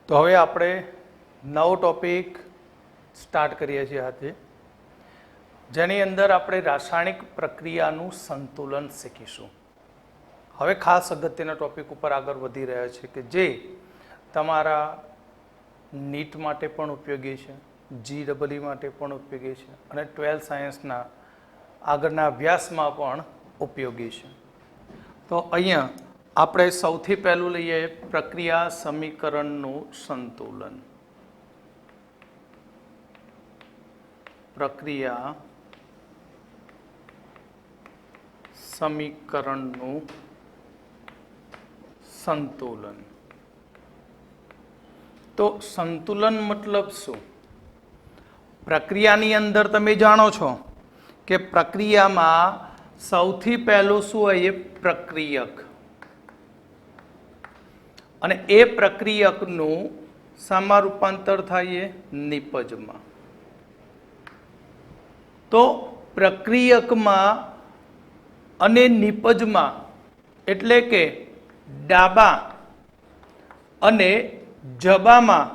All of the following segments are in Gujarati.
તો હવે આપણે નવો ટોપિક સ્ટાર્ટ કરીએ છીએ આજે, જેની અંદર આપણે રાસાયણિક પ્રક્રિયાનું સંતુલન શીખીશું. હવે ખાસ અગત્યના ટોપિક ઉપર આગળ વધી રહ્યા છે કે જે તમારા નીટ માટે પણ ઉપયોગી છે, GEE માટે પણ ઉપયોગી છે અને 12th સાયન્સના આગળના અભ્યાસમાં પણ ઉપયોગી છે. તો અહીંયા આપણે સૌથી પહેલું લઈએ પ્રક્રિયા સમીકરણનું સંતુલન. પ્રક્રિયા સમીકરણનું સંતુલન. તો સંતુલન મતલબ શું? પ્રક્રિયાની અંદર તમે જાણો છો કે પ્રક્રિયામાં સૌથી પહેલું શું હોય? એ પ્રક્રિયક, અને એ પ્રક્રિયકનું શામાં રૂપાંતર થાય? એ નિપજમાં. તો પ્રક્રિયકમાં અને નિપજમાં એટલે કે ડાબા અને જબામાં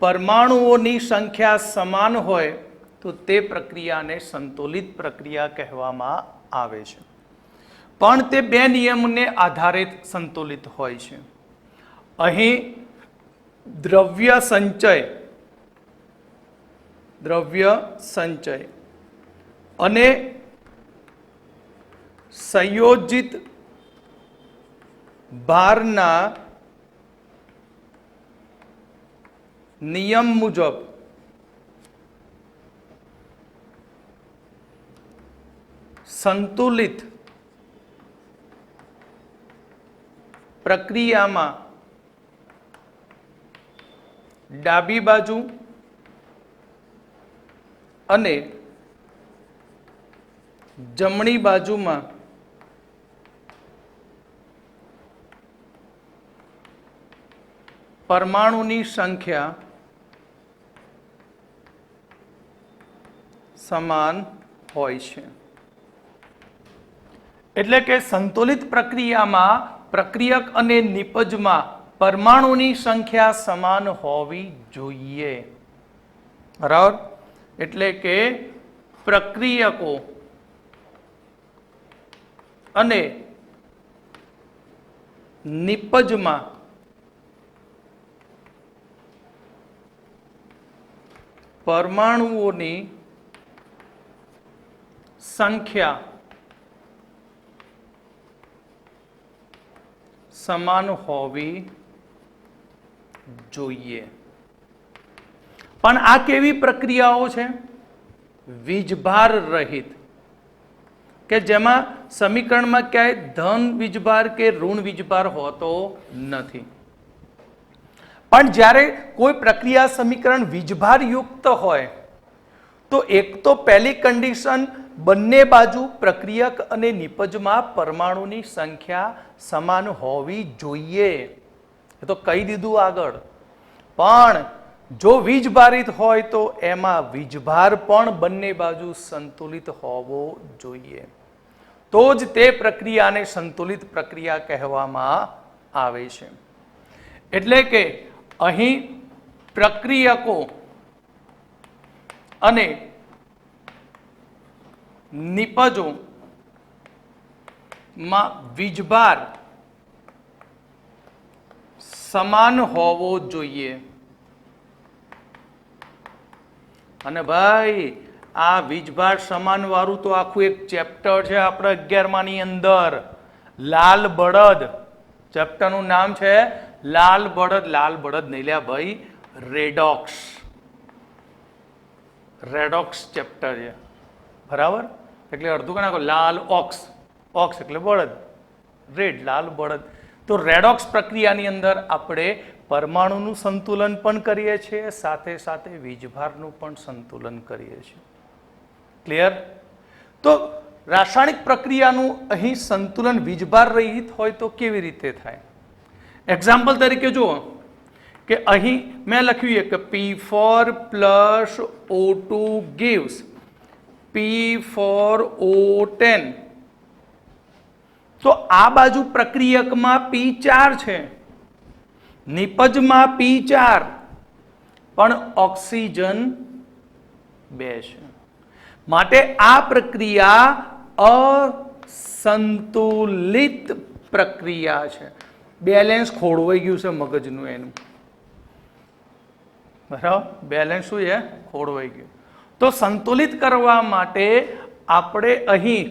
પરમાણુઓની સંખ્યા સમાન હોય તો તે પ્રક્રિયાને સંતુલિત પ્રક્રિયા કહેવામાં આવે છે. પણ તે બે નિયમને આધારિત સંતુલિત હોય છે. અહીં દ્રવ્ય સંચય અને સંયોજિત ભારના નિયમ મુજબ સંતુલિત પ્રક્રિયામાં ડાબી બાજુ અને જમણી બાજુમાં પરમાણુની સંખ્યા સમાન હોય છે. એટલે કે સંતુલિત પ્રક્રિયામાં પ્રક્રિયક અને નિપજમાં પરમાણુની સંખ્યા સમાન હોવી જોઈએ. બરાબર? એટલે કે પ્રક્રિયકો અને નિપજમાં પરમાણુઓની સંખ્યા સમાન હોવી જોઈએ. પણ આ કેવી પ્રક્રિયાઓ છે? વીજભાર રહિત, કે જેમાં સમીકરણમાં ક્યાંય ધન વીજભાર કે ઋણ વીજભાર હોતો નથી. પણ જ્યારે કોઈ પ્રક્રિયા સમીકરણ વીજભાર યુક્ત હોય તો એક તો પહેલી કન્ડિશન બંને બાજુ પ્રક્રિયક અને નિપજમાં પરમાણુની સંખ્યા સમાન હોવી જોઈએ. એ તો કહી દીધું આગળ. પણ જો વીજભારિત હોય તો એમાં વીજભાર પણ બંને બાજુ સંતુલિત હોવો જોઈએ. તો જ તે પ્રક્રિયાને સંતુલિત પ્રક્રિયા કહેવામાં આવે છે. એટલે કે અહીં પ્રક્રિયકો અને નિપજો માં વીજભાર સમાન હોવો જોઈએ. અને ભાઈ આ વીજભાર સમાન વાળું તો આખું એક ચેપ્ટર છે આપણા 11માની અંદર, લાલ બળદ. ચેપ્ટરનું નામ છે લાલ બળદ. લાલ બળદ નહીં લ્યા ભાઈ, રેડોક્સ. રેડોક્સ ચેપ્ટર છે. બરાબર? એટલે અડધું નાખો લાલ ઓક્સ. ઓક્સ એટલે બળદ, રેડ લાલ બળદ. તો રેડોક્સ પ્રક્રિયાની અંદર આપણે પરમાણુનું સંતુલન પણ કરીએ છીએ, સાથે સાથે વીજભારનું પણ સંતુલન કરીએ છીએ. ક્લિયર? તો રાસાયણિક પ્રક્રિયાનું અહીં સંતુલન વીજભાર રહિત હોય તો કેવી રીતે થાય? એક્ઝામ્પલ તરીકે જુઓ કે અહીં મેં લખ્યું કે P4 plus O2 gives P4O10. તો આ બાજુ પ્રક્રિયકમાં P4 છે, નિપજમાં P4 પણ ઓક્સિજન 2 છે. માટે આ પ્રક્રિયા અસંતુલિત પ્રક્રિયા છે. બેલેન્સ ખોરવાઈ ગયું છે મગજનું એનું. બરાબર, બેલેન્સ શું છે? ખોરવાઈ ગયું. તો સંતુલિત કરવા માટે આપણે અહીં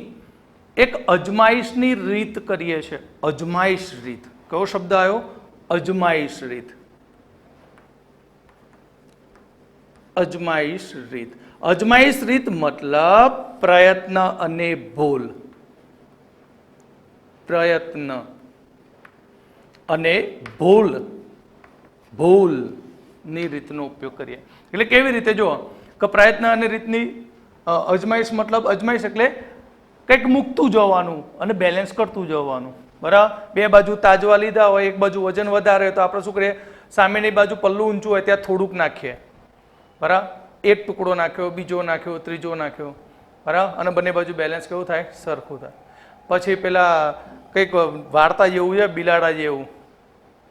એક અજમાઈશની રીત કરીએ છીએ. અજમાઈશ રીત. કયો શબ્દ આવ્યો? અજમાઈશ રીત. અજમાઈશ રીત. અજમાઈશ રીત મતલબ પ્રયત્ન અને ભૂલ. પ્રયત્ન અને ભૂલની રીતનો ઉપયોગ કરીએ. એટલે કેવી રીતે? જો કે પ્રયત્ન અને રીતની અજમાઈશ મતલબ અજમાઈશ એટલે કંઈક મૂકતું જવાનું અને બેલેન્સ કરતું જવાનું. બરાબર, બે બાજુ તાજવા લીધા હોય, એક બાજુ વજન વધારે હોય તો આપણે શું કરીએ? સામેની બાજુ પલ્લું ઊંચું હોય ત્યાં થોડુંક નાખીએ. બરાબર, એક ટુકડો નાખ્યો, બીજો નાખ્યો, ત્રીજો નાખ્યો. બરાબર, અને બંને બાજુ બેલેન્સ કેવું થાય? સરખું થાય. પછી પેલા કંઈક વાર્તા જેવું છે, બિલાડા જેવું.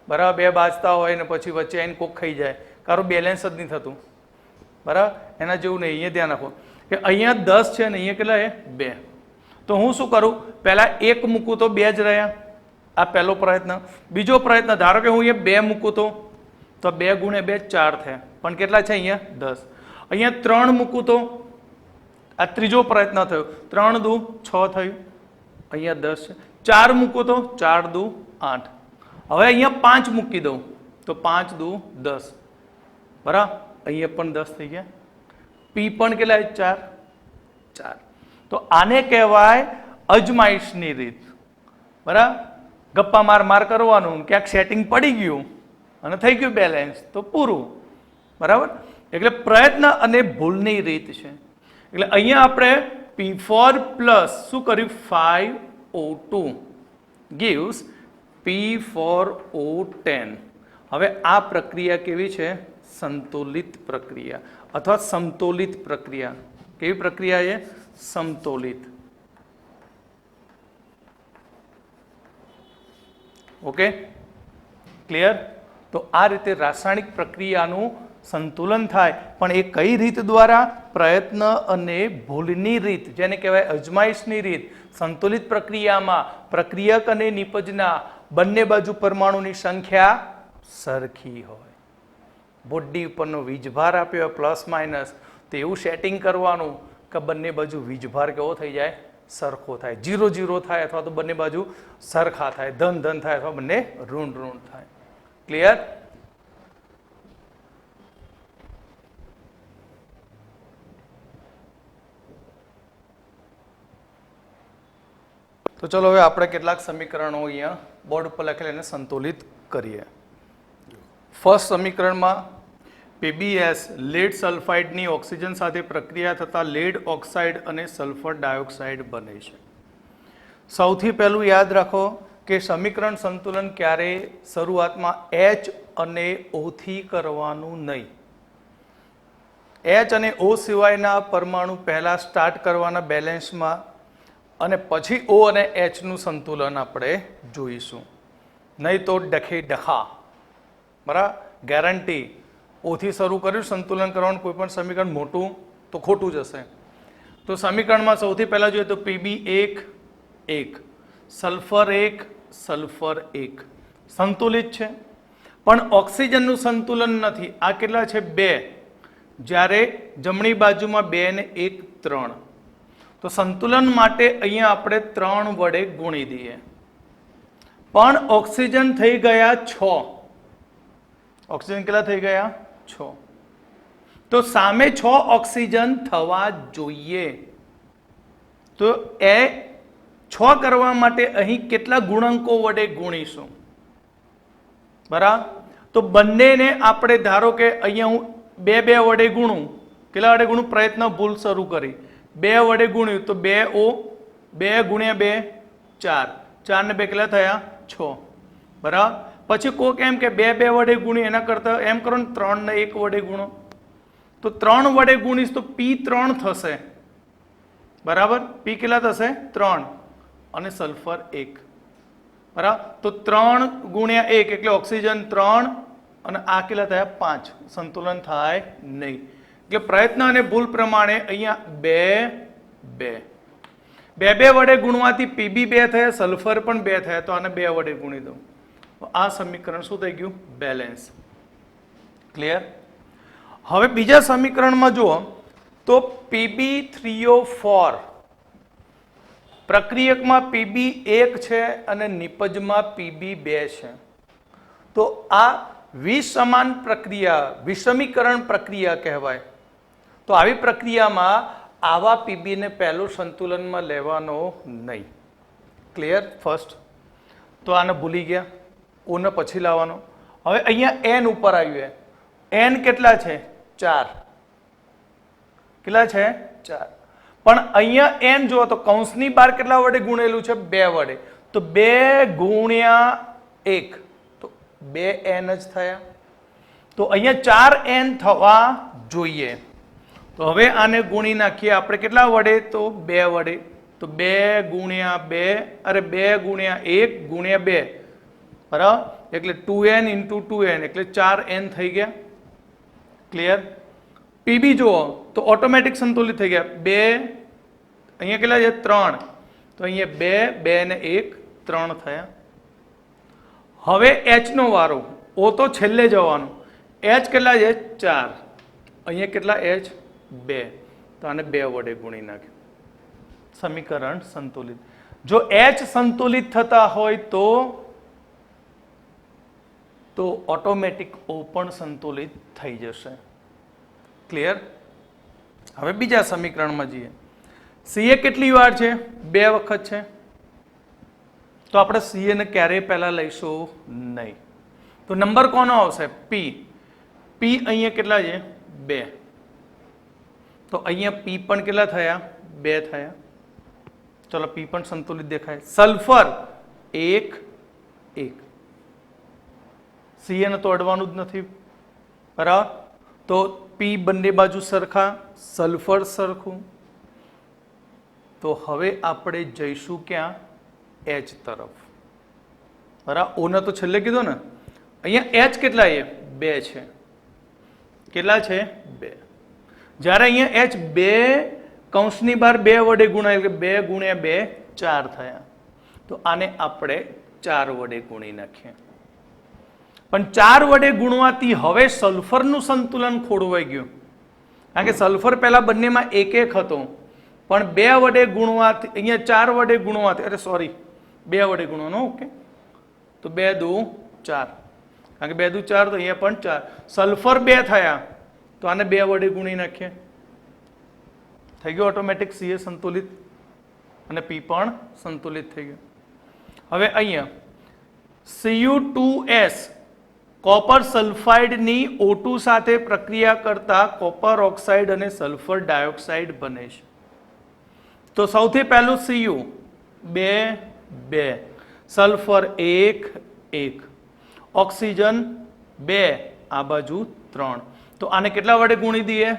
બરાબર, બે બાજતા હોય ને પછી વચ્ચે આવીને કોક ખાઈ જાય, કારણ બેલેન્સ જ નહીં થતું. બરાબર, એના જેવું નહીં. અહીંયા ધ્યાન રાખો કે અહીંયા 10 છે ને અહીંયા કેટલા છે? 2. તો હું શું કરું? પહેલા 1 મૂકું તો 2 જ રહ્યા. આ પહેલો પ્રયત્ન. બીજો પ્રયત્ન, ધારો કે હું અહીંયા 2 મૂકું તો 2 ગુણ્યા 2 4 થાય. પણ કેટલા છે અહીંયા? 10. અહીંયા 3 મૂકું તો આ ત્રીજો પ્રયત્ન થયો. 3 દુ 6 થયું. અહીંયા 10 છે. 4 મૂકું તો 4 દુ 8. હવે અહીંયા 5 મૂકી દઉં તો 5 દુ 10. બરાબર, અહીંયા પણ 10 થઈ ગયા. પી પણ કેટલા? 4. તો આને કહેવાય અજમાઈશની રીત. બરાબર, ગપ્પા માર કરવાનું, ક્યાંક સેટિંગ પડી ગયું અને થઈ ગયું બેલેન્સ તો પૂરું. બરાબર, એટલે પ્રયત્ન અને ભૂલની રીત છે. એટલે અહીંયા આપણે P4 પ્લસ શું કર્યું? 5O2 gives P4O10. હવે આ પ્રક્રિયા કેવી છે? સંતુલિત પ્રક્રિયા અથવા સમતોલિત પ્રક્રિયા. કેવી પ્રક્રિયા છે? સમતોલિત. Okay, clear? તો આ રીતે રાસાયણિક પ્રક્રિયાનું સંતુલન થાય. પણ એ કઈ રીત દ્વારા? પ્રયત્ન અને ભૂલની રીત, જેને કહેવાય અજમાઈશની રીત. સંતુલિત પ્રક્રિયામાં પ્રક્રિયક અને નિપજના બંને બાજુ પરમાણુની સંખ્યા સરખી હોય. બોડી ઉપરનો વીજભાર આપ્યો પ્લસ માઇનસ, તો એવું સેટિંગ કરવાનું કે બંને બાજુ વીજભાર કેવો થઈ જાય? સરખો થાય. 0-0 થાય અથવા તો બંને બાજુ સરખા થાય. ધન થાય અથવા બંને ઋણ થાય. ક્લિયર? તો ચલો હવે આપણે કેટલાક સમીકરણો અહીંયા બોર્ડ ઉપર લખેલા એને સંતુલિત કરીએ. ફર્સ્ટ સમીકરણમાં PbS લેડ સલ્ફાઇડની ઓક્સિજન સાથે પ્રક્રિયા થતાં લેડ ઓક્સાઇડ અને સલ્ફર ડાયોક્સાઇડ બને છે. સૌથી પહેલું યાદ રાખો કે સમીકરણ સંતુલન ક્યારેય શરૂઆતમાં H અને O થી કરવાનું નહીં. H અને O સિવાયના પરમાણુ પહેલા સ્ટાર્ટ કરવાના બેલેન્સમાં અને પછી O અને H નું સંતુલન આપણે જોઈશું. નહીં તો ડખા. બરાબર, ગેરંટી. ઓથી શરૂ કર્યું સંતુલન કરવાનું કોઈ પણ સમીકરણ મોટું તો ખોટું જશે. તો સમીકરણમાં સૌથી પહેલા જોઈએ તો Pb1 સલ્ફર 1 સંતુલિત છે. પણ ઓક્સિજનનું સંતુલન નથી. આ કેટલા છે? 2. જ્યારે જમણી બાજુમાં 2 ને 1 3. તો સંતુલન માટે અહીંયા આપણે 3 વડે ગુણી દઈએ. પણ ઓક્સિજન થઈ ગયા 6. ઓક્સિજન કેટલા થઈ ગયા? 6. તો સામે 6 ઓક્સિજન થવા જોઈએ. તો એ 6 કરવા માટે અહીં કેટલા ગુણાંકો વડે ગુણીશું? બરાબર, તો બંનેને આપણે ધારો કે અહીંયા હું 2 વડે ગુણું. કેટલા વડે ગુણું? પ્રયત્ન ભૂલ શરૂ કરી. 2 વડે ગુણ્યું તો 2 ગુણ્યા 2 4. 4 ને 2 કેટલા થયા? 6. બરાબર, પછી કોક એમ કે 2 વડે ગુણી, એના કરતાં એમ કરો ને 3 ને 1 વડે ગુણો. તો 3 વડે ગુણીશ તો P3 થશે. બરાબર, P કેટલા થશે? 3 અને સલ્ફર 1. બરાબર. તો 3 ગુણ્યા 1 એટલે ઓક્સિજન 3 અને આ કેટલા થયા 5. સંતુલન થાય નહીં. એટલે પ્રયત્ન અને ભૂલ પ્રમાણે અહીંયા 2 2 વડે ગુણવાથી પીબી 2 થયા, સલ્ફર પણ 2 થયા. તો આને 2 વડે ગુણી દઉં. આ સમીકરણ શું થઈ ગયું? બેલેન્સ. ક્લિયર? હવે બીજા સમીકરણમાં જુઓ તો PB3O4 પ્રક્રિયકમાં PB 1 છે અને નિપજમાં PB 2 છે. તો આ વિસમાન પ્રક્રિયા, વિષમીકરણ પ્રક્રિયા કહેવાય. તો આવી પ્રક્રિયામાં આવા PB ને પહેલું સંતુલનમાં લેવાનો નહીં. ક્લિયર? ફર્સ્ટ. તો આને ભૂલી ગયા, ઓને પછી લાવવાનો. હવે અહીંયા n ઉપર આવ્યું. n કેટલા છે? 4. કેટલા છે? 4. પણ અહીંયા n જુઓ તો કૌંસની બહાર કેટલા વડે ગુણેલું છે? 2 વડે. તો 2 ગુણ્યા 1 તો 2n જ થયા. તો અહીંયા 4n થવા જોઈએ. તો હવે આને ગુણી નાખીએ આપણે કેટલા વડે? તો 2 વડે. તો 2 ગુણ્યા 2 અરે 2 ગુણ્યા 1 ગુણ્યા 2 બરાબર, એટલે 2n into 2n એટલે 4n થઈ ગયા. ક્લિયર? પીબી જુઓ તો ઓટોમેટિક સંતુલિત થઈ ગયા. 2 અહીંયા કેટલા છે? 3. તો અહીંયા 2 2 ને 1 3 થયા. હવે H નો વારો. O તો છેલ્લે જવાનું. H કેટલા છે? 4. અહીંયા કેટલા H? 2. તો આને 2 વડે ગુણી નાખ્યું. સમીકરણ સંતુલિત. જો H સંતુલિત થતા હોય તો ઓટોમેટિક O પણ સંતુલિત થઈ જશે. ક્લિયર? હવે બીજા સમીકરણમાં જઈએ. CA કેટલી વાર છે? 2 વખત છે. તો આપણે CA ને ક્યારેય પહેલા લઈશું નહીં. તો નંબર કોનો આવશે? P. P અહીંયા કેટલા છે? 2. તો અહીંયા P પણ કેટલા થયા? 2 થયા. ચલો P પણ સંતુલિત દેખાય. સલ્ફર 1 1. CA ને તો અડવાનું જ નથી. બરાબર? તો P બંને બાજુ સરખા, સલ્ફર સરખું. તો હવે આપણે જઈશું ક્યાં? H તરફ. બરાબર? O ને તો છેલ્લે કીધું ને. અહીંયા H કેટલા છે? 2 છે. કેટલા છે? 2. જ્યારે અહીંયા H 2 કૌંસની બહાર 2 વડે ગુણાય એટલે 2 ગુણ્યા 2 4 થયા. તો આને આપણે 4 વડે ગુણી નાખીએ. પણ 4 વડે ગુણવાથી હવે સલ્ફરનું સંતુલન ખોરવાઈ ગયું. કારણ કે સલ્ફર પહેલા બંનેમાં 1 1 હતો, પણ 2 વડે ગુણવાથી અહીંયા 4 વડે ગુણવાથી, અરે સોરી 2 વડે ગુણવાનો. ઓકે, તો 2 દુ 4. કારણ કે 2 દુ 4 તો અહીંયા પણ 4. સલ્ફર 2 થયા તો આને 2 વડે ગુણી નાખીએ. થઈ ગયું ઓટોમેટિક CA સંતુલિત અને P પણ સંતુલિત થઈ ગયું. હવે અહીંયા Cu2S કોપર સલ્ફાઇડની O2 સાથે પ્રક્રિયા કરતા કોપર ઓક્સાઇડ અને સલ્ફર ડાયોક્સાઇડ બને છે. તો સૌથી પહેલું Cu 2 2, સલ્ફર 1 1, ઓક્સિજન 2, આ બાજુ 3. તો આને કેટલા વડે ગુણી દઈએ?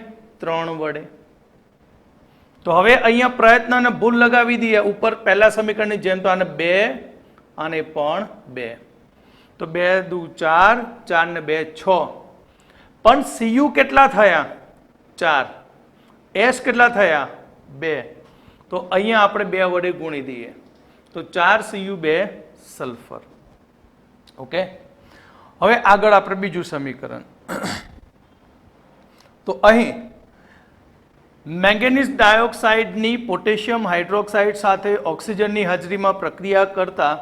3 વડે. તો હવે અહીંયા પ્રયત્ન અને ભૂલ લગાવી દઈએ ઉપર પહેલા સમીકરણની જેમ. તો આને 2 આને પણ 2. તો 2 દુ 4, 4 ને 2 6. પણ Cu કેટલા થયા? 4. S કેટલા થયા? 2. તો અહીંયા આપણે 2 વડે ગુણી દઈએ. તો 4 Cu 2 સલ્ફર. ઓકે, હવે આગળ આપણે બીજું સમીકરણ. તો અહીં મેંગેનીઝ ડાયોક્સાઇડની પોટેશિયમ હાઇડ્રોક્સાઇડ સાથે ઓક્સિજનની હાજરીમાં પ્રક્રિયા કરતા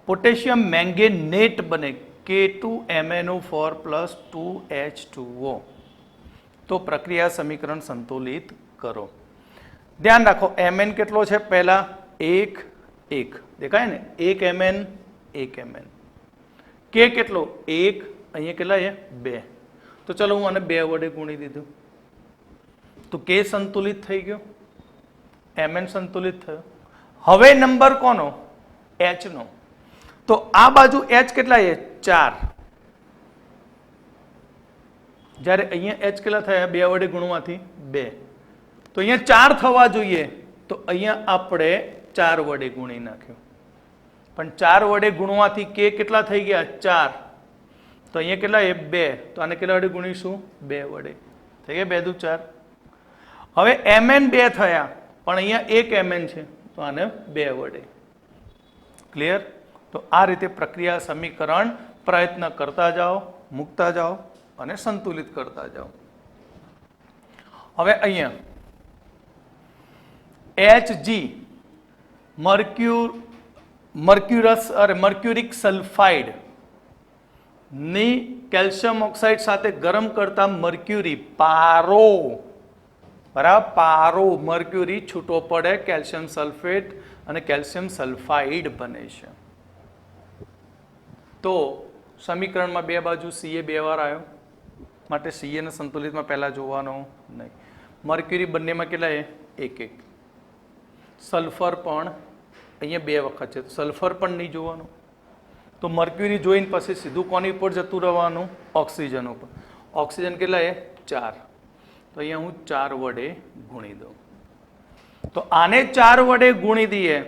પોટેશિયમ મેંગેનેટ બને K2MnO4 plus 2H2O. તો પ્રક્રિયા સમીકરણ સંતુલિત કરો. ધ્યાન રાખો Mn કેટલો છે? પહેલા 1 1 દેખાય ને? 1 Mn 1 Mn. K કેટલો? 1. અહીંયા કેટલા છે? 2. તો ચલો હું આને 2 વડે ગુણી દીધું. તો K સંતુલિત થઈ ગયો, Mn સંતુલિત થયો. હવે નંબર કોનો? H નો. તો આ બાજુ H કેટલા છે? 4. જ્યારે અહીંયા H કેટલા થયા? 2 વડે ગુણવાથી 2. તો અહીંયા 4 થવા જોઈએ. તો અહીંયા આપણે 4 વડે ગુણી નાખ્યું. પણ 4 વડે ગુણવાથી કે કેટલા થઈ ગયા 4, તો અહીંયા કેટલા એ 2, તો આને કેટલા વડે ગુણીશું 2 વડે, થઈ ગયા 2 દુ 4. હવે mn 2 થયા પણ અહીંયા 1 mn છે તો આને 2 વડે. ક્લિયર? તો આ રીતે પ્રક્રિયા સમીકરણ પ્રયત્ન કરતા જાઓ, મૂકતા જાઓ અને સંતુલિત કરતા જાઓ. હવે અહીંયા Hg મર્ક્યુરિક સલ્ફાઇડ ની કેલ્શિયમ ઓક્સાઇડ સાથે ગરમ કરતા મર્ક્યુરી પારો, બરાબર, પારો મર્ક્યુરી છૂટો પડે, કેલ્શિયમ સલ્ફેટ અને કેલ્શિયમ સલ્ફાઇડ બને છે. તો સમીકરણમાં બે બાજુ Ca 2 વાર આવ્યો, માટે Ca ને સંતુલિતમાં પહેલા જોવાનો નહીં. મર્ક્યુરી બંનેમાં કેટલા એ 1 1. સલ્ફર પણ અહીંયા 2 વખત છે, તો સલ્ફર પણ નહીં જોવાનું. તો મર્ક્યુરી જોઈને પછી સીધું કોની ઉપર જતું રહેવાનું? ઓક્સિજન ઉપર. ઓક્સિજન કેટલા એ 4, તો અહીંયા હું 4 વડે ગુણી દઉં. તો આને 4 વડે ગુણી દઈએ,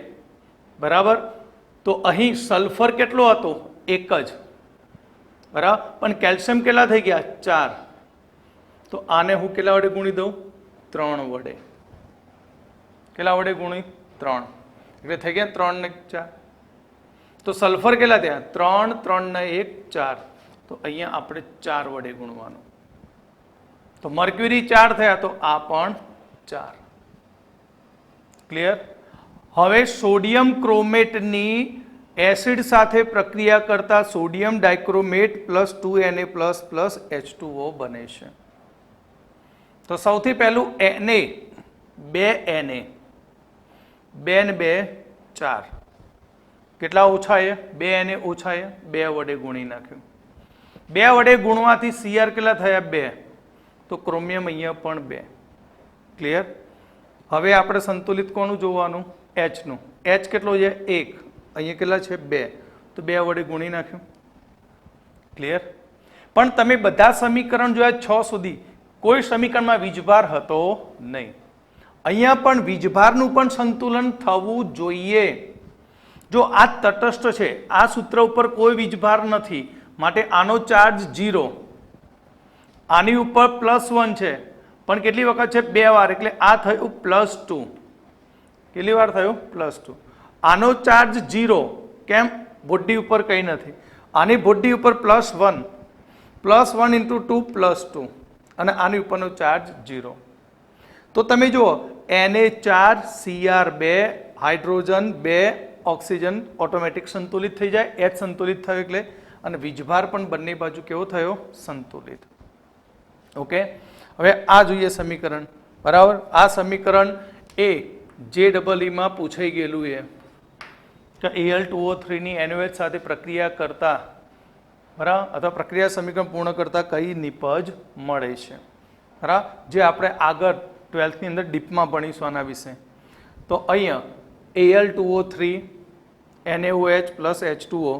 બરાબર, તો અહીં સલ્ફર કેટલો હતો? 1 જ, બરાબર, પણ કેલ્શિયમ કેટલા થઈ ગયા? 4. તો આને હું કેટલા વડે ગુણી દઉં? 3 વડે. કેટલા વડે ગુણી? 3, એટલે થઈ ગયા 3 ને 4. તો સલ્ફર કેટલા થયા? 3, 3 ને 1 4. તો અહીંયા આપણે 4 વડે ગુણવાનું. તો મર્ક્યુરી 4 થયા, તો આ પણ 4. ક્લિયર? હવે સોડિયમ ક્રોમેટની એસિડ સાથે પ્રક્રિયા કરતા sodium dichromate plus 2Na plus H2O બને છે. તો સૌથી પહેલું Na, 2 Na, 2 ને 2 4. કેટલા ઓછા એ? 2 Na ઓછા એ 2 વડે ગુણી નાખ્યું. 2 વડે ગુણવાથી Cr કેટલા થયા? 2. તો ક્રોમિયમ અહીંયા પણ 2. ક્લિયર? હવે આપણે સંતુલિત કોનું જોવાનું? H નું. H કેટલો છે? 1. અહીંયા કેટલા છે? 2. તો 2 વડે ગુણી નાખ્યું. ક્લિયર? પણ તમે બધા સમીકરણ જોયા 6 સુધી, કોઈ સમીકરણમાં વીજભાર હતો નહીં. અહીંયા પણ વીજભારનું પણ સંતુલન થવું જોઈએ. જો આ તટસ્થ છે, આ સૂત્ર ઉપર કોઈ વીજભાર નથી, માટે આનો ચાર્જ 0, આની ઉપર +1 છે, પણ કેટલી વખત છે? 2 વાર, એટલે આ થયું +2. કેટલી વાર થયું? +2. આનો ચાર્જ 0, કેમ? બોડી ઉપર કંઈ નથી. આની બોડી ઉપર +1, +1 × 2 +2, અને આની ઉપરનો ચાર્જ 0. તો તમે જુઓ, Na4, Cr2, hydrogen 2, oxygen automatic સંતુલિત થઈ જાય. H સંતુલિત થયો એટલે, અને વીજભાર પણ બંને બાજુ કેવો થયો? સંતુલિત. ઓકે, હવે આ જોઈએ સમીકરણ, બરાબર. આ સમીકરણ એ JEE માં પૂછાઈ ગયેલું એ કે Al2O3 ની NaOH સાથે પ્રક્રિયા કરતા, બરાબર, અથવા પ્રક્રિયા સમીકરણ પૂર્ણ કરતા કઈ નિપજ મળે છે, બરાબર, જે આપણે આગળ 12th ની અંદર ડીપમાં ભણીશું આના વિશે. તો અહીંયા Al2O3 NaOH plus H2O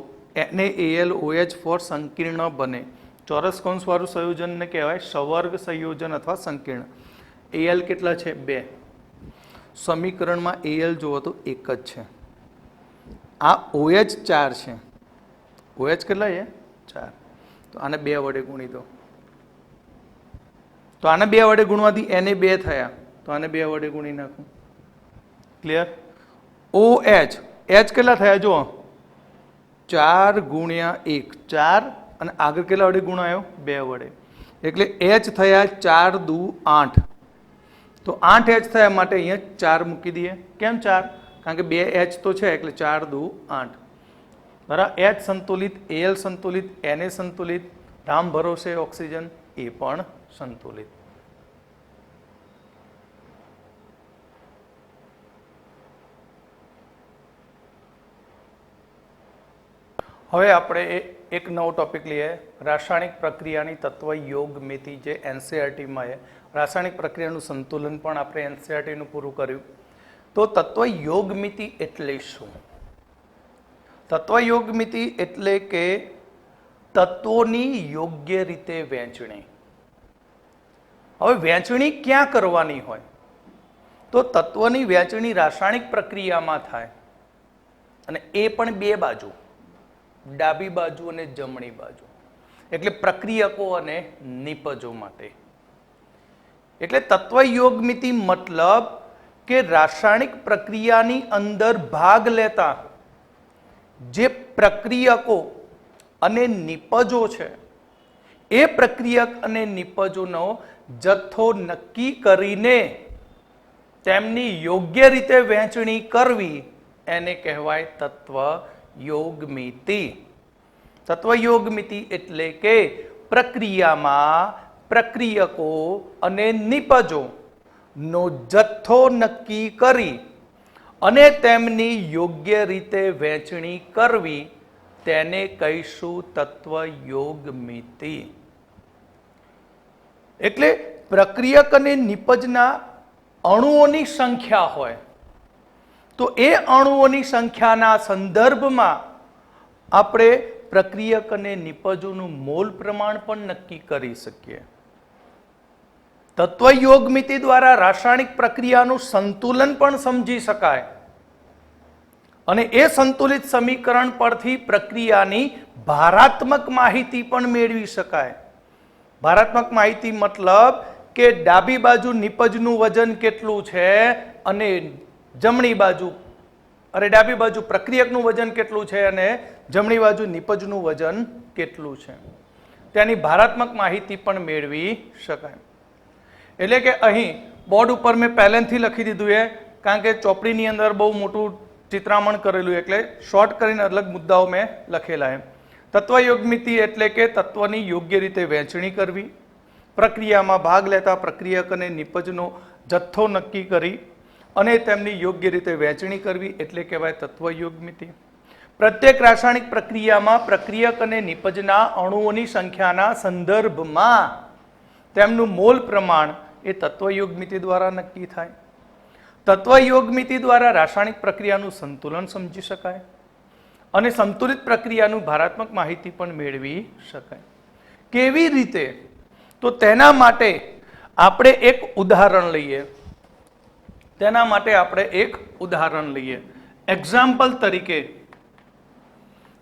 NaAlOH4 સંકીર્ણ બને. ચોરસ કૌંસવાળું સંયોજનને કહેવાય સવર્ગ સંયોજન અથવા સંકીર્ણ. Al કેટલા છે? 2. સમીકરણમાં Al જુઓ તો 1 જ છે. આ OH 4 છે. OH કેટલા છે? 4. તો આને 2 વડે ગુણી દો. તો આને 2 વડે ગુણવાથી Na 2 થયા, તો આને 2 વડે ગુણી નાખું. ક્લિયર? OH, H કેટલા થયા? જુઓ, 4 × 1 4, અને આગળ કેટલા વડે ગુણાયો? 2 વડે, એટલે H થયા 4 દુ 8. તો 8 H થયા, માટે અહીંયા 4 મૂકી દઈએ. કેમ 4? કારણ કે 2 H તો છે, એટલે 4 દુ 8. બરાબર. H સંતુલિત, Al સંતુલિત, Na સંતુલિત, રામ ભરોસે ઓક્સિજન એ પણ સંતુલિત. હવે આપણે એક નવો ટોપિક લઈએ, રાસાયણિક પ્રક્રિયાની તત્વ યોગમિતિ, જે NCERT-માં છે. રાસાયણિક પ્રક્રિયાનું સંતુલન પણ આપણે NCERT-નું પૂરું કર્યું. તો તત્વ યોગમિતિ એટલે શું? તત્વ યોગમિતિ એટલે કે તત્વોની યોગ્ય રીતે વહેંચણી. હવે વહેંચણી ક્યાં કરવાની હોય? તો તત્વની વહેંચણી રાસાયણિક પ્રક્રિયામાં થાય. અને એ પણ બે બાજુ, ડાબી બાજુ અને જમણી બાજુ, એટલે પ્રક્રિયકો અને નિપજો માટે. એટલે તત્વયોગમિતિ મતલબ કે રાસાયણિક પ્રક્રિયાની અંદર ભાગ લેતા જે પ્રક્રિયકો અને નિપજો છે એ પ્રક્રિયક અને નિપજોનો જથ્થો નક્કી કરીને તેમની યોગ્ય રીતે વહેંચણી કરવી એને કહેવાય તત્વયોગમિતિ. તત્વયોગમિતિ એટલે કે પ્રક્રિયામાં પ્રક્રિયકો અને નિપજો નો જથ્થો નક્કી કરી અને તેમની યોગ્ય રીતે વહેંચણી કરવી તેને કહીશું તત્વયોગમિતિ. એટલે પ્રક્રિયક અને નિપજના અણુઓની સંખ્યા હોય તો એ અણુઓની સંખ્યાના સંદર્ભમાં આપણે પ્રક્રિયક અને નિપજોનું મોલ પ્રમાણ પણ નક્કી કરી શકીએ. તત્વયોગમિતિ દ્વારા રાસાયણિક પ્રક્રિયાનું સંતુલન પણ સમજી શકાય અને એ સંતુલિત સમીકરણ પરથી પ્રક્રિયાની ભારાત્મક માહિતી પણ મેળવી શકાય. ભારાત્મક માહિતી મતલબ કે ડાબી બાજુ નિપજનું વજન કેટલું છે અને જમણી બાજુ ડાબી બાજુ પ્રક્રિયકનું વજન કેટલું છે અને જમણી બાજુ નિપજનું વજન કેટલું છે, તેની ભારાત્મક માહિતી પણ મેળવી શકાય. એટલે કે અહીં બોર્ડ ઉપર મેં પહેલેથી લખી દીધું છે, કારણ કે ચોપડીની અંદર બહુ મોટું ચિત્રામણ કરેલું, એટલે શોર્ટ કરીને અલગ મુદ્દાઓ મેં લખેલા છે. તત્વયોગમિતિ એટલે કે તત્વની યોગ્ય રીતે વહેંચણી કરવી, પ્રક્રિયામાં ભાગ લેતા પ્રક્રિયક અને નિપજનો જથ્થો નક્કી કરી અને તેમની યોગ્ય રીતે વહેંચણી કરવી એટલે કહેવાય તત્વયોગમિતિ. પ્રત્યેક રાસાયણિક પ્રક્રિયામાં પ્રક્રિયક અને નિપજના અણુઓની સંખ્યાના સંદર્ભમાં તેમનું મોલ પ્રમાણ એ તત્વયોગમિતિ દ્વારા નક્કી થાય. તત્વયોગમિતિ દ્વારા રાસાયણિક પ્રક્રિયાનું સંતુલન સમજી શકાય અને સંતુલિત પ્રક્રિયાનું ભારાત્મક માહિતી પણ મેળવી શકાય. કેવી રીતે? તો તેના માટે આપણે એક ઉદાહરણ લઈએ. એક્ઝામ્પલ તરીકે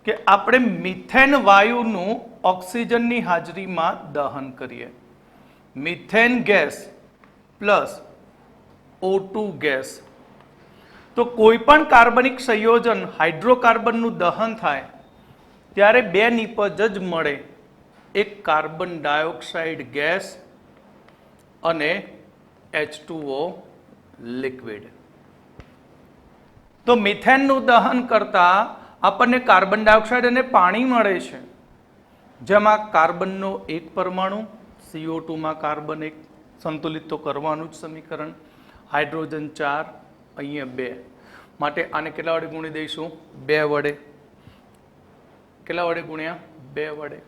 કે આપણે મિથેન વાયુનું ઓક્સિજનની હાજરીમાં દહન કરીએ. Methane gas plus O2 gas. તો કોઈ પણ કાર્બનિક સંયોજન હાઇડ્રોકાર્બનનું દહન થાય ત્યારે બે નિપજ જ મળે, એક કાર્બન ડાયોક્સાઇડ ગેસ અને H2O લિક્વિડ. તો મિથેનનું દહન કરતા આપણને કાર્બન ડાયોક્સાઇડ અને પાણી મળે છે, જેમાં કાર્બનનો એક પરમાણુ, CO2 માં કાર્બન એક, સંતુલિત તો કરવાનું જ સમીકરણ, હાઇડ્રોજન 4, અહીંયા 2, માટે આને કેટલા વડે ગુણી દઈશું? 2 વડે. કેટલા વડે ગુણ્યા? 2 વડે.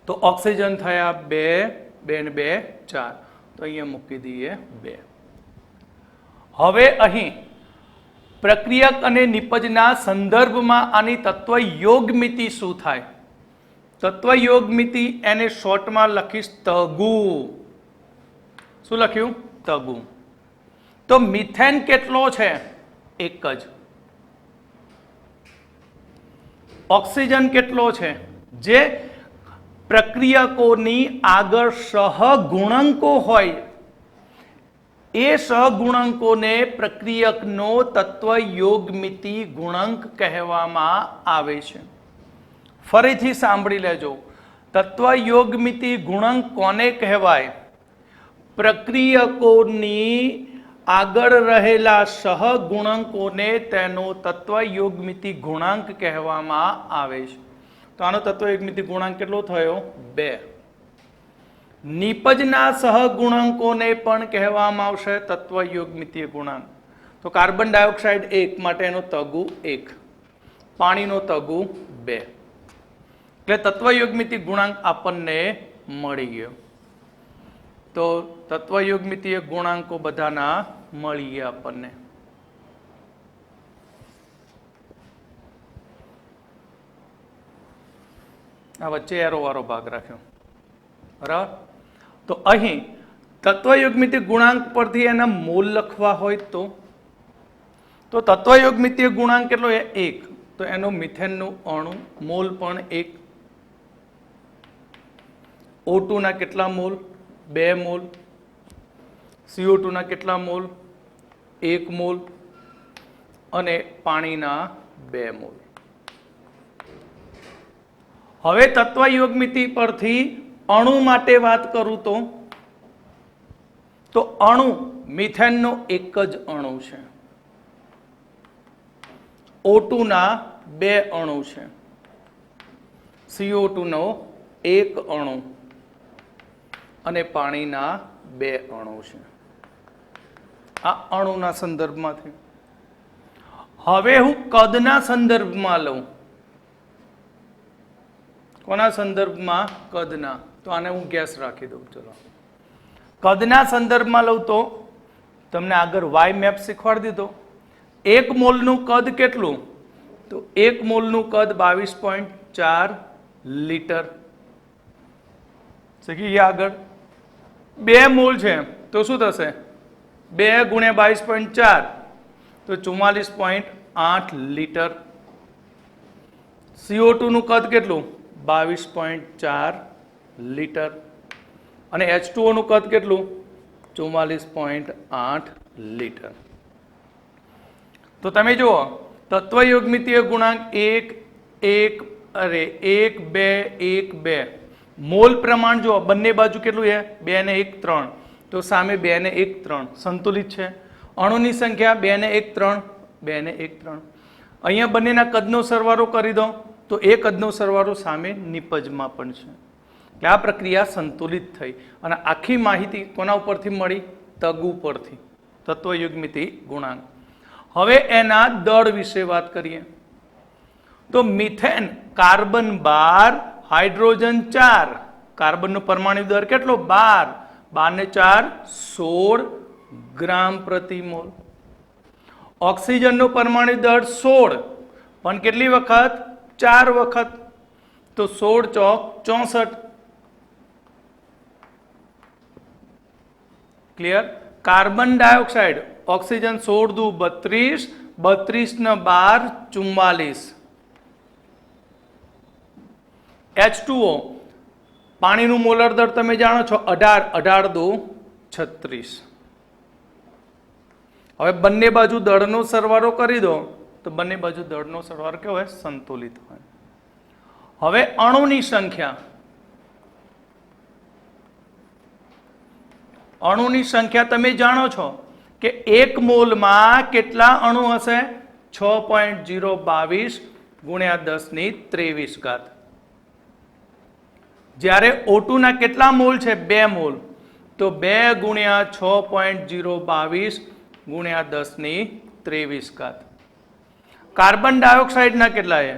તો ઓક્સિજન થયા 2, 2 ને 2 4, તો અહીંયા મૂકી દઈએ 2. હવે અહીં પ્રક્રિયક અને નિપજના સંદર્ભમાં આની તત્વયોગમિતિ શું થાય? તત્વયોગમિતિ એને શોર્ટમાં લખીશ તગુ. શું લખ્યું? તગુ. તો મિથેન કેટલો છે? એક જ. ઓક્સિજન કેટલો છે? જે પ્રક્રિયકોની આગળ સહગુણંકો હોય એ સહગુણંકોને પ્રક્રિયકનો તત્વયોગમિતિ ગુણંક કહેવામાં આવે છે. ફરીથી સાંભળી લેજો, તત્વયોગમિતિ ગુણંક કોને કહેવાય? પ્રક્રિયકોની આગળ રહેલા સહગુણંકોને તેનો તત્વયોગમિતિ ગુણાંક કહેવામાં આવે છે. તો આનો તત્વયોગમિતિ ગુણાંક કેટલો થયો? 2. નિપજના સહગુણંકોને પણ કહેવામાં આવશે તત્વયોગમિતિ ગુણાંક. તો કાર્બન ડાયોક્સાઇડ 1 માટે એનો તગુ 1, પાણીનો તગુ 2. એટલે તત્વયોગમિતિ ગુણાંક આપણને મળી ગયો. તો તત્વયોગમિતિ ગુણાંકો બધાના મળી ગયા આપણને. આ વચ્ચે એરો વાળો ભાગ રાખ્યો, બરાબર. તો અહીં તત્વયોગમિતિ ગુણાંક પરથી એના મોલ લખવા હોય તો તો તત્વયોગમિતીય ગુણાંક કેટલો છે? 1. તો એનો મિથેનનું અણુ મોલ પણ 1. O2 ના કેટલા મોલ? 2 મોલ. CO2 ના કેટલા મોલ? 1 મોલ. અને પાણીના 2 મોલ. હવે તત્વયોગમિતિ પરથી અણુ માટે વાત કરું તો અણુ મિથેનનો એક જ અણુ છે. O2 ના 2 અણુ છે. CO2 નો 1 અણુ અને પાણીના 2 અણુ છે. આ અણુના સંદર્ભમાંથી. હવે હું કદના સંદર્ભમાં લઉં. કોના સંદર્ભમાં? કદના. તો આને હું ગેસ રાખી દઉં. ચલો, કદના સંદર્ભમાં લઉં તો તમને આગળ વાય મેપ શીખવાડી દીધો. 1 મોલનું કદ કેટલું? તો 1 મોલનું કદ 22.4 લીટર. શીખી ગયા આગળ? 2 મોલ છે તો શું થશે? 2 ગુણ્યા 22.4 તો 44.8 લીટર. CO2 નું કદ કેટલું? 22.4 લીટર. અને H2O નું કદ કેટલું? 44.8 લીટર. તો તમે જુઓ તત્વયોગમિતીય ગુણાંક 1 1 2 1 2. મોલ પ્રમાણ જુઓ બંને બાજુ કેટલું છે? 2 ને 1 3. તો સામે 2 ને 1 3 સંતુલિત છે. અણુની સંખ્યા 2 ને 1 3 2 ને 1 3. અહીંયા બંનેના કદનો સરવાળો કરી દો તો એ કદનો સરવાળો સામે નિપજમાં પણ છે. કે આ પ્રક્રિયા સંતુલિત થઈ. અને આખી માહિતી કોના ઉપરથી મળી? તગ ઉપરથી. તત્વયુગ્મિતિ ગુણાંક. હવે એના દળ વિશે વાત કરીએ તો મિથેન કાર્બન 12 હાઇડ્રોજન 4. કાર્બનનો પરમાણુ દર કેટલો? 12. 12 ને 4 16 ગ્રામ પ્રતિ મોલ. ઓક્સિજનનો પરમાણુ દર 16 પણ કેટલી વખત? 4 વખત. તો 16 ચોક 64. ક્લિયર? કાર્બન ડાયોક્સાઇડ ઓક્સિજન 16 દુ 32 32 ને 12 44. H2O પાણીનું મોલર દર તમે જાણો છો 18 18 દુ 36. હવે બંને બાજુ દળનો સરવાળો કરી દો તો બંને બાજુ દળનો સરવાળો કેવો હોય? સંતુલિત હોય. હવે અણુની સંખ્યા. અણુની સંખ્યા તમે જાણો છો કે 1 મોલમાં કેટલા અણુ હશે? 6.022 ગુણ્યા 10 ની 23 ઘાત. જ્યારે O2 ના કેટલા મોલ છે? 2 મોલ. તો 2 ગુણ્યા 6.022 ગુણ્યા 10 ની 23 ઘાત. કાર્બન ડાયોક્સાઇડના કેટલા છે?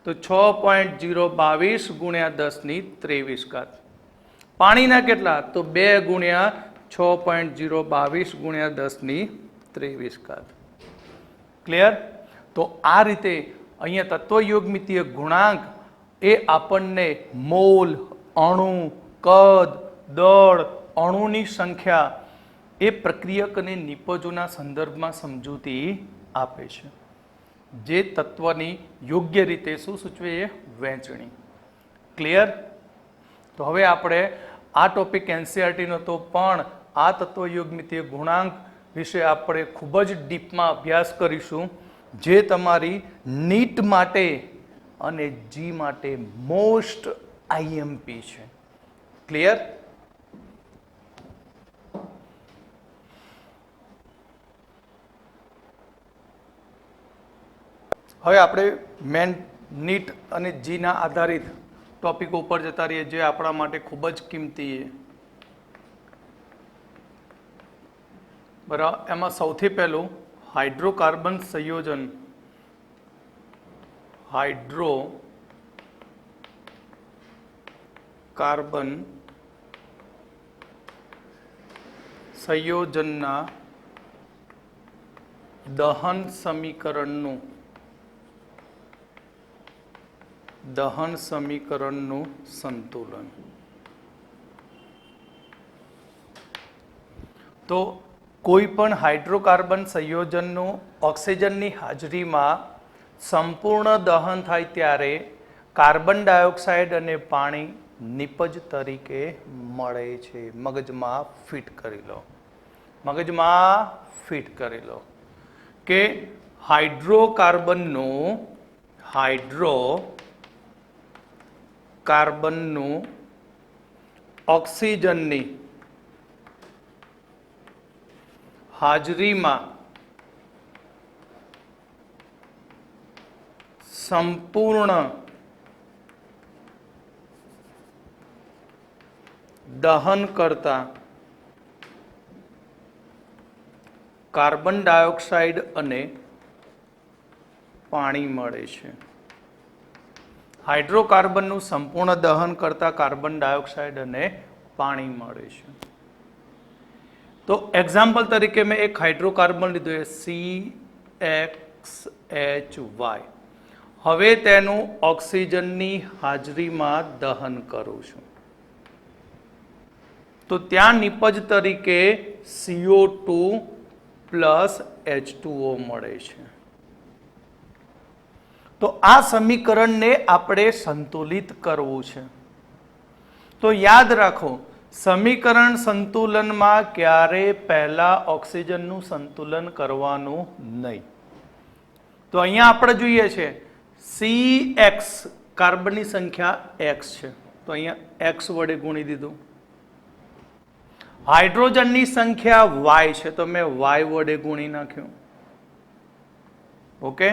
તો 6.022 ગુણ્યા 10 ની 23 ઘાત. પાણીના કેટલા? તો 2 ગુણ્યા 6.022 ગુણ્યા 10 ની 23 ઘાત. ક્લિયર? તો આ રીતે અહીંયા તત્વયોગમિતીય ગુણાંક એ આપણને મોલ, અણુ, કદ, દળ, અણુની સંખ્યા એ પ્રક્રિયક અને નિપજોના સંદર્ભમાં સમજૂતી આપે છે. જે તત્વની યોગ્ય રીતે શું સૂચવે છે? વહેંચણી. ક્લિયર? તો હવે આપણે આ ટોપિક NCERT નો તો પણ આ તત્વયોગમિતીય ગુણાંક વિશે આપણે ખૂબ જ ડીપમાં અભ્યાસ કરીશું, જે તમારી નીટ માટે અને જી માટે મોસ્ટ IMP છે. ક્લિયર? હવે આપણે મેન નીટ અને જીના આધારિત ટોપિકો ઉપર જતા રહીએ, જે આપણા માટે ખૂબ જ કિંમતી છે. બરાબર. એમાં સૌથી પહેલું હાઇડ્રોકાર્બન સંયોજન. હાઇડ્રોકાર્બન સંયોજનના દહન સમીકરણનું સંતુલન. તો કોઈ પણ હાઇડ્રોકાર્બન સંયોજનનું ઓક્સિજનની હાજરીમાં સંપૂર્ણ દહન થાય ત્યારે કાર્બન ડાયોક્સાઇડ અને પાણી નિપજ તરીકે મળે છે. મગજમાં ફિટ કરી લો, મગજમાં ફિટ કરી લો કે હાઇડ્રોકાર્બનનું ઓક્સિજનની હાજરીમાં સંપૂર્ણ દહન કરતા કાર્બન ડાયોક્સાઇડ અને પાણી મળે છે. હાઇડ્રોકાર્બનનું સંપૂર્ણ દહન કરતા કાર્બન ડાયોક્સાઇડ અને પાણી મળે છે. તો એક્ઝામ્પલ તરીકે મેં એક હાઇડ્રોકાર્બન લીધું CXHY. હવે તેનું ઓક્સિજનની હાજરીમાં દહન કરું છું તો ત્યાં નિપજ તરીકે CO2 પ્લસ H2O મળે છે. તો આ સમીકરણને આપણે સંતુલિત કરવું છે. તો યાદ રાખો, સમીકરણ સંતુલનમાં ક્યારે પહેલા ઓક્સિજનનું સંતુલન કરવાનું નહીં. તો અહીંયા આપણે જોઈએ છે CX કાર્બનની સંખ્યા X છે તો અહીંયા X વડે ગુણી દીધું. હાઇડ્રોજનની સંખ્યા Y છે તો મેં Y વડે ગુણી નાખ્યું. ઓકે,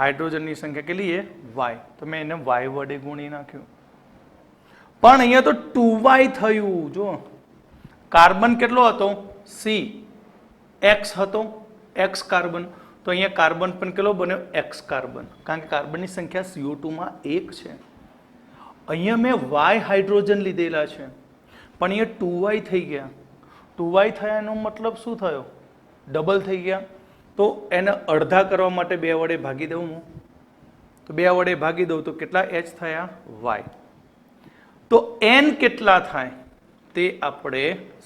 હાઇડ્રોજનની સંખ્યા કેટલી છે Y તો મેં એને Y વડે ગુણી નાખ્યું. પણ અહીંયા તો 2Y થયું. જો કાર્બન કેટલો હતો C, X હતો, X કાર્બન, તો અહીંયા કાર્બન પણ કેટલો બન્યો X કાર્બન, કારણ કે કાર્બનની સંખ્યા CO2 માં 1 છે. અહીંયા મેં Y હાઇડ્રોજન લીધેલા છે પણ અહીંયા 2Y થઈ ગયા. 2Y થયા એનો મતલબ શું થયો? ડબલ થઈ ગયા. તો એને અડધા કરવા માટે 2 વડે ભાગી દઉં હું, તો 2 વડે ભાગી દઉં તો કેટલા H થયા Y. તો N કેટલા થાય તે આપણે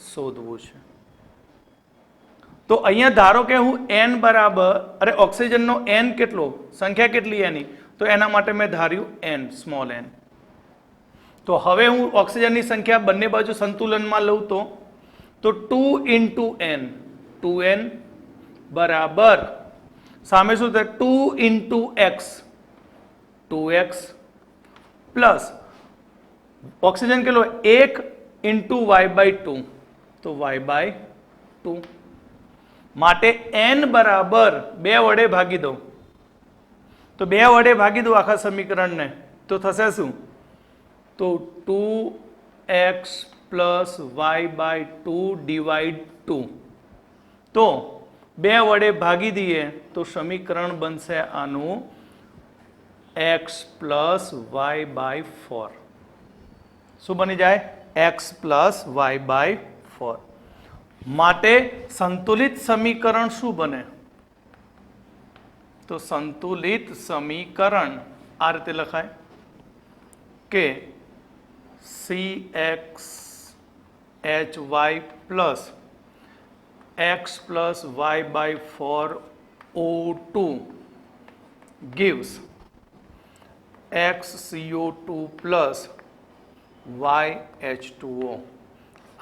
શોધવું છે. તો અહીંયા ધારો કે હું N બરાબર ઓક્સિજનનો N કેટલો, સંખ્યા કેટલી એની, તો એના માટે મેં ધાર્યું N, સ્મોલ n. તો હવે હું ઓક્સિજનની સંખ્યા બંને બાજુ સંતુલનમાં લઉં તો 2 into n, 2n બરાબર સામે શું થાય 2 into x, 2x plus oxygen કેટલો 1 into y/2 તો y/2 માટે n બરાબર 2 વડે ભાગી દો. તો 2 વડે ભાગી દો આખા સમીકરણને તો થશે શું? તો 2x પ્લસ y/2 ડિવાઇડ 2. તો 2 વડે ભાગી દઈએ તો સમીકરણ બનશે આનું x પ્લસ y/4. શું બની જાય? x plus y/4. માટે સંતુલિત સમીકરણ શું બને? તો સંતુલિત સમીકરણ આ રીતે લખાય કે CXHY plus x plus y/4 O2 gives XCO2 plus YH2O.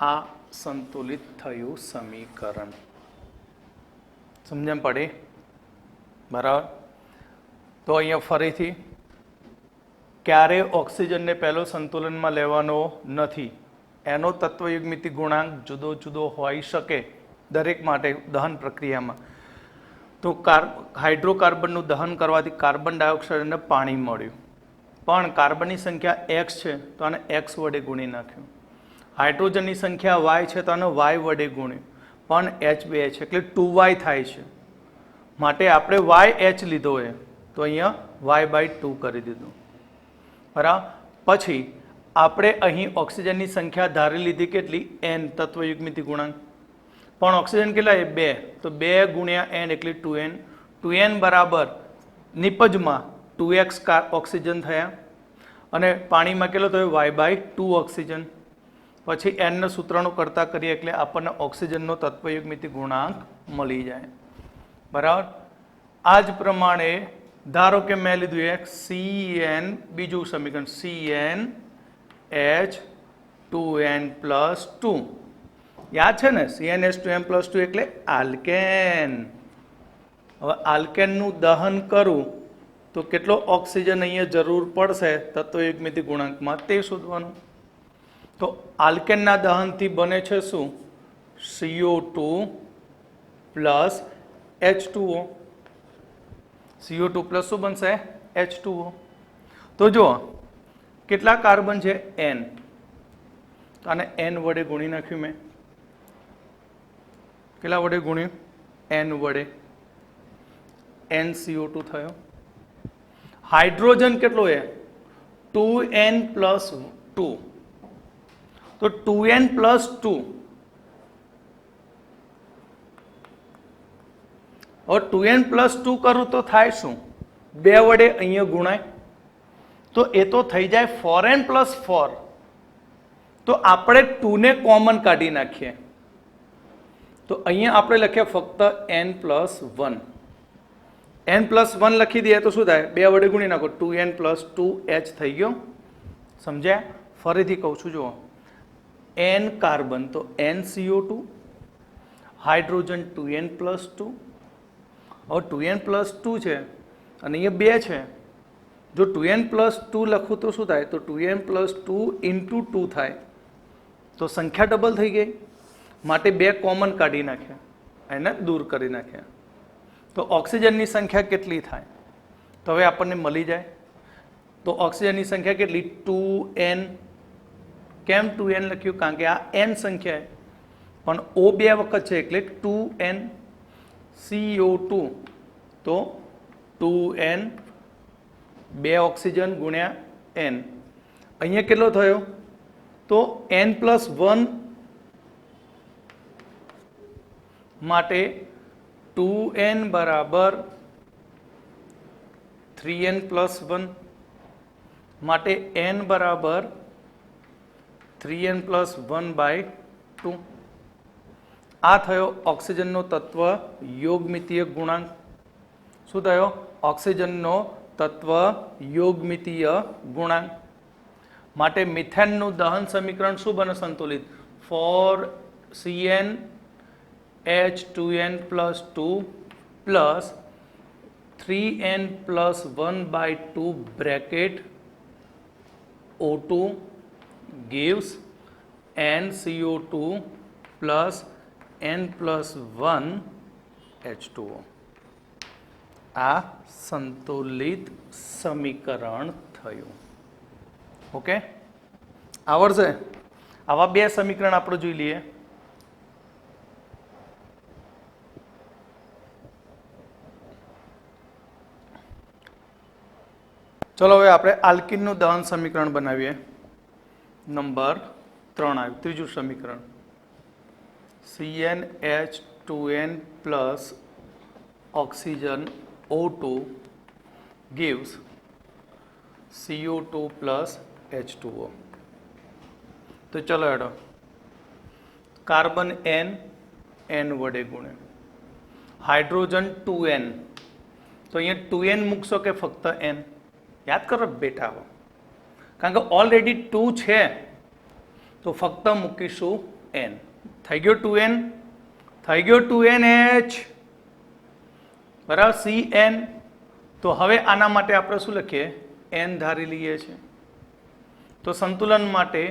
આ સંતુલિત થયું સમીકરણ. સમજણ પડી? બરાબર. તો અહીંયા ફરીથી ક્યારે ઓક્સિજનને પહેલો સંતુલનમાં લેવાનો નથી. એનો તત્વયુગ્મિતિ ગુણાંક જુદો જુદો હોઈ શકે દરેક માટે દહન પ્રક્રિયામાં. તો હાઇડ્રોકાર્બનનું દહન કરવાથી કાર્બન ડાયોક્સાઇડ અને પાણી મળ્યું, પણ કાર્બનની સંખ્યા x છે તો આને x વડે ગુણી નાખ્યું. હાઇડ્રોજનની સંખ્યા y છે તો આને y વડે ગુણ્યું, પણ H2 છે એટલે 2y થાય છે. માટે આપણે YH લીધો હોય તો અહીંયા y/2 કરી દીધું. બરાબર. પછી આપણે અહીં ઓક્સિજનની સંખ્યા ધારી લીધી કેટલી? n, તત્વયુગ્મિતિ ગુણાંક. પણ ઓક્સિજન કેટલા છે? 2, તો 2 ગુણ્યા n એટલે 2n. 2n બરાબર નિપજમાં 2x ઓક્સિજન થયા અને પાણીમાં કેટલો થયો? y/2 oxygen. પછી એનના સૂત્રનું કરતા કરીએ એટલે આપણને ઓક્સિજનનો તત્વયુગ્મિતિ ગુણાંક મળી જાય. બરાબર. આ જ પ્રમાણે ધારો કે મેં લીધું એક CN, બીજું સમીકરણ CnH2n+2. યાદ છે ને, CnH2n+2 એટલે આલ્કેન. હવે આલ્કેનનું દહન કરું તો કેટલો ઓક્સિજન અહીંયા જરૂર પડશે તત્વયુગ્મિતિ ગુણાંકમાં તે શોધવાનું. તો આલ્કેનના દહનથી બને છે શું? CO2 plus H2O. CO2 plus શું બનશે? H2O. તો જુઓ કેટલા કાર્બન છે? N. અને N વડે ગુણી નાખ્યું મેં. કેટલા વડે ગુણ્યું? N વડે. NCO2 થયો. હાઇડ્રોજન કેટલો છે? 2n+2. તો 2n+2. હવે 2n+2 કરું તો થાય શું? 2 વડે અહીંયા ગુણાય તો એ તો થઈ જાય 4n+4. તો આપણે 2 ને કોમન કાઢી નાખીએ તો અહીંયા આપણે લખીએ ફક્ત n+1. n+1 લખી દઈએ તો શું થાય? 2 વડે ગુણી નાખો, 2n+2h થઈ ગયો. સમજ્યા? ફરીથી કહું છું, જુઓ, n કાર્બન તો NCO2, હાઇડ્રોજન 2n+2. હવે 2n+2 છે અને અહીંયા 2 છે. જો 2n+2 લખું તો શું થાય? તો 2n+2 × 2 થાય. તો સંખ્યા ડબલ થઈ ગઈ. માટે 2 કોમન કાઢી નાખ્યા, એને દૂર કરી નાખ્યા. તો ઓક્સિજનની સંખ્યા કેટલી થાય? તો હવે આપણને મળી જાય. તો ઓક્સિજનની સંખ્યા કેટલી? 2n. કેમ 2n લખ્યું? કારણ કે આ n સંખ્યા પણ O 2 વખત છે એટલે 2n. CO2 તો 2n, 2 ઓક્સિજન ગુણ્યા n. અહીંયા કેટલો થયો? તો n+1 માટે 2n બરાબર 3n+1 માટે n બરાબર 3n+1/2. આ થયો ઓક્સિજનનો તત્વ યોગમિતીય ગુણાંક. શું થયો? ઓક્સિજનનો તત્વ યોગમિતીય ગુણાંક. માટે મિથેનનું દહન સમીકરણ શું બને? સંતુલિત. 4CnH2n+2 plus 3n+1/2 bracket O2 gives NCO2 plus n+1 H2O. આ સંતુલિત સમીકરણ થયું. ઓકે, આવડશે? આવા 2 સમીકરણ આપણે જોઈ લઈએ. ચલો હવે આપણે આલ્કીનનું દહન સમીકરણ બનાવીએ. નંબર 3 આવ્યું, ત્રીજું સમીકરણ. CnH2n plus oxygen O2 gives CO2 plus H2O. તો ચલો હેડો, કાર્બન n વડે ગુણે, હાઇડ્રોજન 2n. તો અહીંયા 2n મૂકશો કે ફક્ત n? યાદ કરો બેટા, કારણ કે ઓલરેડી 2 છે તો ફક્ત મૂકીશું n. થઈ ગયો 2n, થઈ ગયો 2NH બરાબર CN. તો હવે આના માટે આપણે શું લખીએ? n ધારી લઈએ છીએ. તો સંતુલન માટે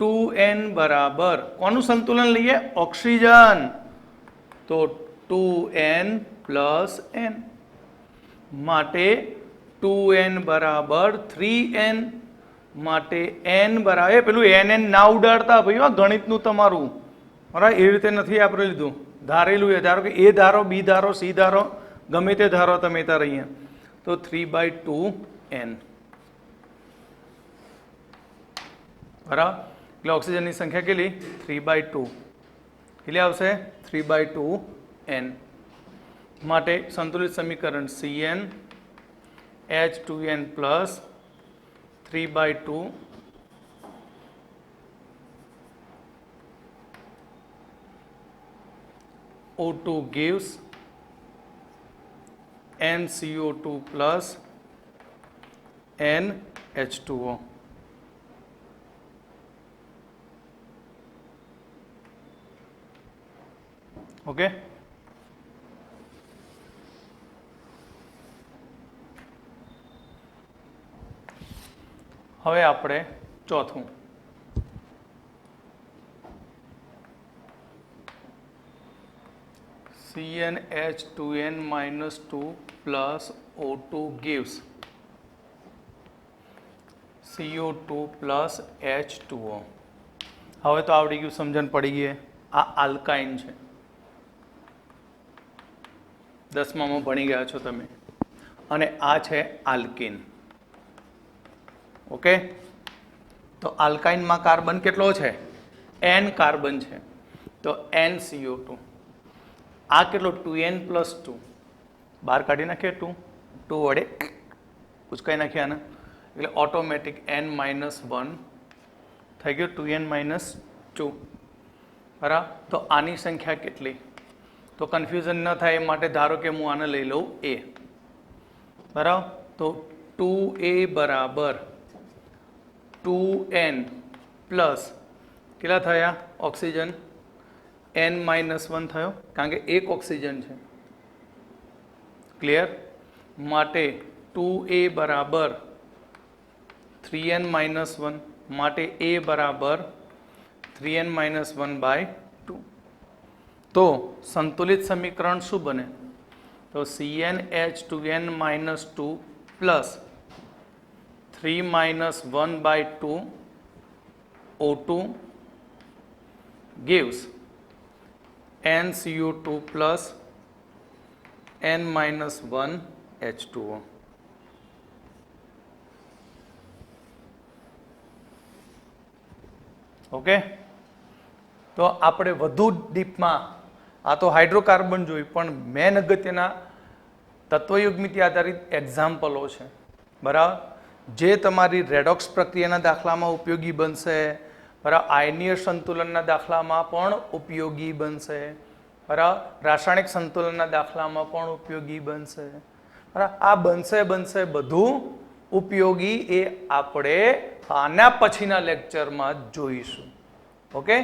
2n બરાબર કોનું સંતુલન લઈએ? ઓક્સિજન. તો 2n plus n માટે 2n બરાબર 3n માટે n બરાબર, પેલું n ના ઉડાડતા ભાઈ, ગણિતનું તમારું બરાબર એવી રીતે નથી આપણે લીધું, ધારેલું એ. ધારો કે A ધારો, B ધારો, C ધારો, ગમે તે ધારો તમે તાર અહીંયા. તો 3/2n બરાબર. એટલે ઓક્સિજનની સંખ્યા કેટલી? 3/2. કેટલી આવશે? 3/2n. માટે સંતુલિત સમીકરણ CnH2n plus 3/2 O2 gives NCO2 plus NH2O. Okay, હવે આપણે ચોથું CnH2n-2 plus O2 gives CO2 plus H2O. હવે તો આવડી ગયું, સમજણ પડી ગઈ. આ આલ્કાઇન છે, 10મામાં ભણી ગયા છો તમે. અને આ છે આલ્કિન. ઓકે, તો આલ્કાઇનમાં કાર્બન કેટલો છે? n કાર્બન છે, તો NCO2. આ કેટલો? 2n+2. બહાર કાઢી નાખીએ 2 વડે ઉચકાઈ નાખીએ આને, એટલે ઓટોમેટિક n-1 થઈ ગયું, 2n-2. બરાબર. તો આની સંખ્યા કેટલી? તો કન્ફ્યુઝન ન થાય એ માટે ધારો કે હું આને લઈ લઉં a. બરાબર. તો 2a બરાબર 2n પ્લસ કેટલા થયા ઓક્સિજન? n-1 થયો, કારણ કે એક ઓક્સિજન છે. ક્લિયર? માટે 2a બરાબર 3n-1, માટે a બરાબર 3n-1/2. તો સંતુલિત સમીકરણ શું બને? તો CnH2n-2 plus 3-1/2 O2 gives NCO2 plus n-1 H2O. Okay, તો આપણે વધુ ડીપમાં, આ તો હાઇડ્રોકાર્બન જોયું, પણ મેન અગત્યના તત્વયુગ્મિતિ આધારિત એક્ઝામ્પલો છે. બરાબર, જે તમારી રેડોક્સ પ્રક્રિયાના દાખલામાં ઉપયોગી બનશે. બરાબર, આયનીય સંતુલનના દાખલામાં પણ ઉપયોગી બનશે. બરાબર, રાસાયણિક સંતુલનના દાખલામાં પણ ઉપયોગી બનશે. બરાબર, આ બનશે બધું ઉપયોગી, એ આપણે આના પછીના લેક્ચરમાં જોઈશું. ઓકે.